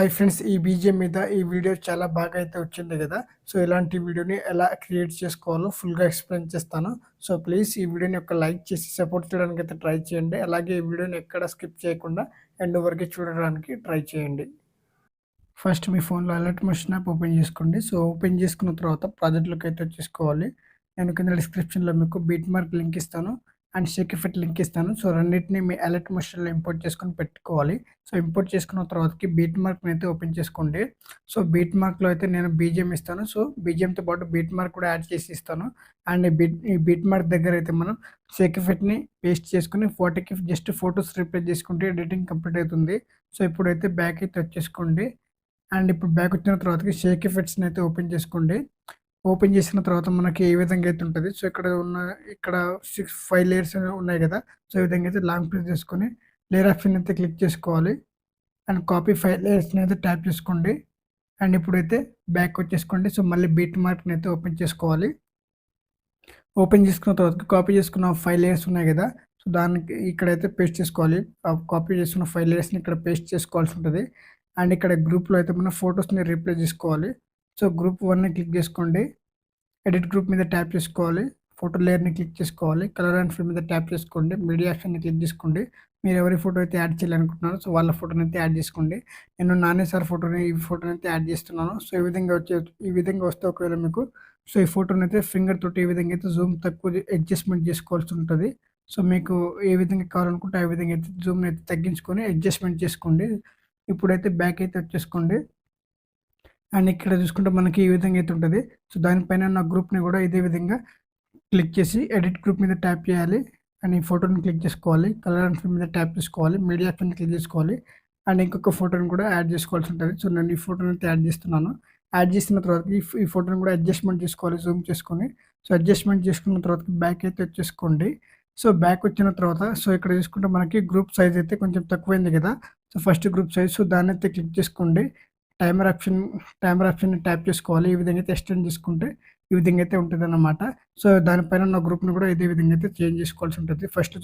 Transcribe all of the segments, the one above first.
Hi friends, ఈ BGM మీద ఈ వీడియో చాలా బాగా అయితే వచ్చింది కదా. సో ఇలాంటి వీడియోని ఎలా క్రియేట్ చేసుకోవాలో ఫుల్గా ఎక్స్ప్లెయిన్ చేస్తాను. సో ప్లీజ్ ఈ వీడియోని ఒక లైక్ చేసి సపోర్ట్ చేయడానికి అయితే ట్రై చేయండి. అలాగే ఈ వీడియోని ఎక్కడ స్కిప్ చేయకుండా ఎండ్ వరకు చూడడానికి ట్రై చేయండి. ఫస్ట్ మీ ఫోన్లో అలర్ట్ మోషన్ యాప్ ఓపెన్ చేసుకోండి. సో ఓపెన్ చేసుకున్న తర్వాత ప్రాజెక్ట్లోకి అయితే వచ్చేసుకోవాలి. నేను కింద డిస్క్రిప్షన్లో మీకు బీట్ మార్క్ లింక్ ఇస్తాను అండ్ షేక్ ఎఫెక్ట్ లింక్ ఇస్తాను. సో రెండింటిని మీ అలర్ట్ మోషన్లో ఇంపోర్ట్ చేసుకొని పెట్టుకోవాలి. సో ఇంపోర్ట్ చేసుకున్న తర్వాతకి బీట్ మార్క్ని అయితే ఓపెన్ చేసుకోండి. సో బీట్ మార్క్లో అయితే నేను బీజిఎం ఇస్తాను. సో బీజిఎంతో పాటు బీట్ మార్క్ కూడా యాడ్ చేసి ఇస్తాను. అండ్ ఈ బీట్ మార్క్ దగ్గర అయితే మనం షేక్ ఎఫెక్ట్ని పేస్ట్ చేసుకుని ఫోటోకి జస్ట్ ఫొటోస్ రిప్లేస్ చేసుకుంటే ఎడిటింగ్ కంప్లీట్ అవుతుంది. సో ఇప్పుడైతే బ్యాక్ అయితే వచ్చేసుకోండి. అండ్ ఇప్పుడు బ్యాక్ వచ్చిన తర్వాతకి షేక్ ఎఫెక్ట్స్ని అయితే ఓపెన్ చేసుకోండి. ఓపెన్ చేసిన తర్వాత మనకి ఏ విధంగా అయితే ఉంటుంది. సో ఇక్కడ 5 లేయర్స్ ఉన్నాయి కదా. సో ఈ విధంగా అయితే లాంగ్ ప్రెస్ చేసుకొని లేయర్ ఆప్షన్ అయితే క్లిక్ చేసుకోవాలి. అండ్ కాపీ 5 లేయర్స్ని అయితే ట్యాప్ చేసుకోండి. అండ్ ఇప్పుడైతే బ్యాక్ వచ్చేసుకోండి. సో మళ్ళీ బీట్ మార్క్ని అయితే ఓపెన్ చేసుకోవాలి. ఓపెన్ చేసుకున్న తర్వాత కాపీ చేసుకున్న 5 లేయర్స్ ఉన్నాయి కదా. సో దానికి ఇక్కడైతే పేస్ట్ చేసుకోవాలి. కాపీ చేసుకున్న 5 లేయర్స్ని ఇక్కడ పేస్ట్ చేసుకోవాల్సి ఉంటుంది. అండ్ ఇక్కడ గ్రూప్లో అయితే మన ఫొటోస్ని రీప్లేస్ చేసుకోవాలి. సో గ్రూప్ 1ని క్లిక్ చేసుకోండి. ఎడిట్ గ్రూప్ మీద ట్యాప్ చేసుకోవాలి. ఫోటో లేయర్ని క్లిక్ చేసుకోవాలి. కలర్ అండ్ ఫిల్ మీద ట్యాప్ చేసుకోండి. మీడియా ఆప్షన్ని క్లిక్ చేసుకోండి. మీరు ఎవరి ఫోటో అయితే యాడ్ చేయాలనుకుంటున్నారో సో వాళ్ళ ఫోటోని అయితే యాడ్ చేసుకోండి. నేను నాని సార్ ఈ ఫోటోని అయితే యాడ్ చేస్తున్నాను. సో ఈ విధంగా వస్తే ఒకవేళ మీకు సో ఈ ఫోటోని అయితే ఫింగర్ తోటి ఈ విధంగా అయితే జూమ్ తక్కువ అడ్జస్ట్మెంట్ చేసుకోవాల్సి ఉంటుంది. సో మీకు ఏ విధంగా కావాలనుకుంటే ఆ విధంగా అయితే జూమ్ని అయితే తగ్గించుకొని అడ్జస్ట్మెంట్ చేసుకోండి. ఇప్పుడైతే బ్యాక్ అయితే వచ్చేసుకోండి. అండ్ ఇక్కడ చూసుకుంటే మనకి ఈ విధంగా అయితే ఉంటుంది. సో దానిపైన నా గ్రూప్ని కూడా ఇదే విధంగా క్లిక్ చేసి ఎడిట్ గ్రూప్ మీద ట్యాప్ చేయాలి. అండ్ ఈ ఫోటోని క్లిక్ చేసుకోవాలి. కలర్ అండ్ ఫిల్ మీద ట్యాప్ చేసుకోవాలి. మీడియా ఆప్షన్ క్లిక్ చేసుకోవాలి. అండ్ ఇంకొక ఫోటోని కూడా యాడ్ చేసుకోవాల్సి ఉంటుంది. సో నేను ఈ ఫోటోని అయితే యాడ్ చేస్తున్నాను. యాడ్ చేసిన తర్వాత ఈ ఫోటోని కూడా అడ్జస్ట్మెంట్ చేసుకోవాలి జూమ్ చేసుకొని. సో అడ్జస్ట్మెంట్ చేసుకున్న తర్వాత బ్యాక్ అయితే వచ్చేసుకోండి. సో బ్యాక్ వచ్చిన తర్వాత సో ఇక్కడ చూసుకుంటే మనకి గ్రూప్ సైజ్ అయితే కొంచెం తక్కువైంది కదా. So first group size so దాన్ని అయితే క్లిక్ చేసుకోండి. టైమర్ ఆప్షన్ని ట్యాప్ చేసుకోవాలి. ఈ విధంగా అయితే ఎక్స్టెండ్ చేసుకుంటే ఈ విధంగా అయితే ఉంటుంది అన్నమాట. సో దానిపైన నా గ్రూప్ని కూడా ఇదే విధంగా అయితే చేంజ్ చేసుకోవాల్సి ఉంటుంది ఫస్ట్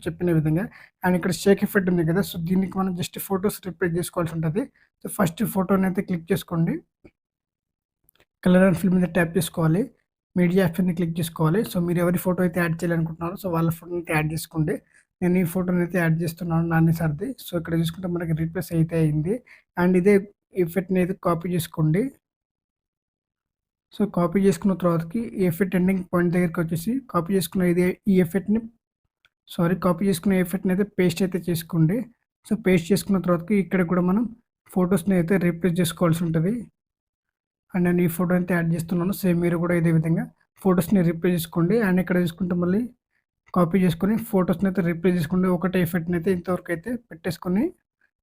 చెప్పిన విధంగా. అండ్ ఇక్కడ షేక్ ఎఫెక్ట్ ఉంది కదా. సో దీనికి మనం జస్ట్ ఫొటోస్ రిప్లేస్ చేసుకోవాల్సి ఉంటుంది. సో ఫస్ట్ ఫోటోని అయితే క్లిక్ చేసుకోండి. కలర్ అండ్ ఫిల్ మీద ట్యాప్ చేసుకోవాలి. మీడియా ఆప్షన్ని క్లిక్ చేసుకోవాలి. సో మీరు ఎవరి ఫోటో అయితే యాడ్ చేయాలనుకుంటున్నారో సో వాళ్ళ ఫోటోని అయితే యాడ్ చేసుకోండి. నేను ఈ ఫోటోని అయితే యాడ్ చేస్తున్నాను నాని సార్ది. సో ఇక్కడ చూసుకుంటే మనకి రీప్లేస్ అయితే అయింది. అండ్ ఇదే ఎఫెక్ట్ని అయితే కాపీ చేసుకోండి. సో కాపీ చేసుకున్న తర్వాతకి ఈ ఎఫెక్ట్ ఎండింగ్ పాయింట్ దగ్గరికి వచ్చేసి కాపీ చేసుకున్న ఈ ఎఫెక్ట్ని అయితే పేస్ట్ అయితే చేసుకోండి. సో పేస్ట్ చేసుకున్న తర్వాతకి ఇక్కడ కూడా మనం ఫొటోస్ని అయితే రీప్లేస్ చేసుకోవాల్సి ఉంటుంది. అండ్ నేను ఈ ఫోటో అయితే యాడ్ చేస్తున్నాను. సేమ్ మీరు కూడా ఇదే విధంగా ఫొటోస్ని రీప్లేస్ చేసుకోండి. అండ్ ఇక్కడ చూసుకుంటే మళ్ళీ కాపీ చేసుకొని ఫొటోస్ని అయితే రీప్లేస్ చేసుకోండి. ఒకటే ఎఫెక్ట్ని అయితే ఇంతవరకు అయితే పెట్టేసుకొని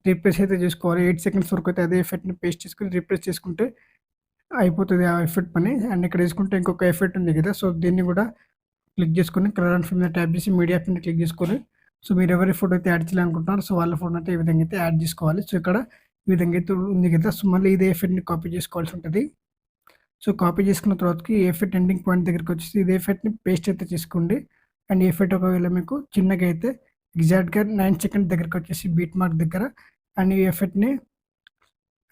రీప్లేస్ అయితే చేసుకోవాలి. 8 సెకండ్స్ వరకు అయితే అదే ఎఫెక్ట్ని పేస్ట్ చేసుకొని రీప్లేస్ చేసుకుంటే అయిపోతుంది ఆ ఎఫెక్ట్ పని. అండ్ ఇక్కడ చూసుకుంటే ఇంకొక ఎఫెక్ట్ ఉంది కదా. సో దీన్ని కూడా క్లిక్ చేసుకొని కలర్ అండ్ ఫిల్ మీద ట్యాప్ చేసి మీడియా ఆప్షన్ని క్లిక్ చేసుకొని సో మీరు ఎవరి ఫోటో అయితే యాడ్ చేయాలనుకుంటున్నారో సో వాళ్ళ ఫోటో అయితే ఈ విధంగా అయితే యాడ్ చేసుకోవాలి. సో ఇక్కడ ఈ విధంగా అయితే ఉంది కదా. సో మళ్ళీ ఇదే ఎఫెక్ట్ని కాపీ చేసుకోవాల్సి ఉంటుంది. సో కాపీ చేసుకున్న తర్వాతకి ఎఫెక్ట్ ఎండింగ్ పాయింట్ దగ్గరికి వచ్చేసి ఇదే ఎఫెక్ట్ని పేస్ట్ అయితే చేసుకోండి. అండ్ ఎఫెక్ట్ ఒకవేళ మీకు చిన్నగా అయితే ఎగ్జాక్ట్గా 9 సెకండ్ దగ్గరికి వచ్చేసి బీట్ మార్క్ దగ్గర అండ్ ఈ ఎఫెక్ట్ని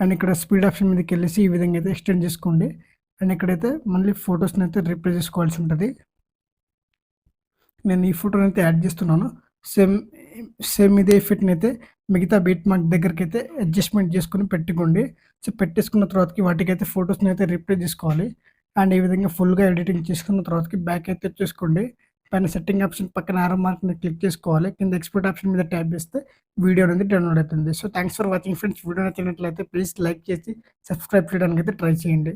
అండ్ ఇక్కడ స్పీడ్ ఆప్షన్ మీదకి వెళ్ళేసి ఈ విధంగా అయితే ఎక్స్టెండ్ చేసుకోండి. అండ్ ఇక్కడైతే మళ్ళీ ఫొటోస్ని అయితే రీప్లేస్ చేసుకోవాల్సి ఉంటుంది. నేను ఈ ఫోటోని అయితే యాడ్ చేస్తున్నాను. సేమ్ ఇదే ఎఫెక్ట్ని అయితే మిగతా బీట్ మార్క్ దగ్గరికి అయితే అడ్జస్ట్మెంట్ చేసుకొని పెట్టుకోండి. సో పెట్టేసుకున్న తర్వాతకి వాటికైతే ఫొటోస్ని అయితే రీప్లేస్ చేసుకోవాలి. అండ్ ఈ విధంగా ఫుల్గా ఎడిటింగ్ చేసుకున్న తర్వాతకి బ్యాక్ అయితే వచ్చేసుకోండి. పైన సెట్టింగ్ ఆప్షన్ పక్కన ఆరో మార్క్ని క్లిక్ చేసుకోవాలి. కింద ఎక్స్పోర్ట్ ఆప్షన్ మీద ట్యాప్ చేస్తే వీడియో అనేది డౌన్లోడ్ అవుతుంది. So thanks for watching friends. Video నచ్చినట్లయితే ప్లీజ్ లైక్ చేసి సబ్స్క్రైబ్ చేయడానికి అయితే ట్రై చేయండి.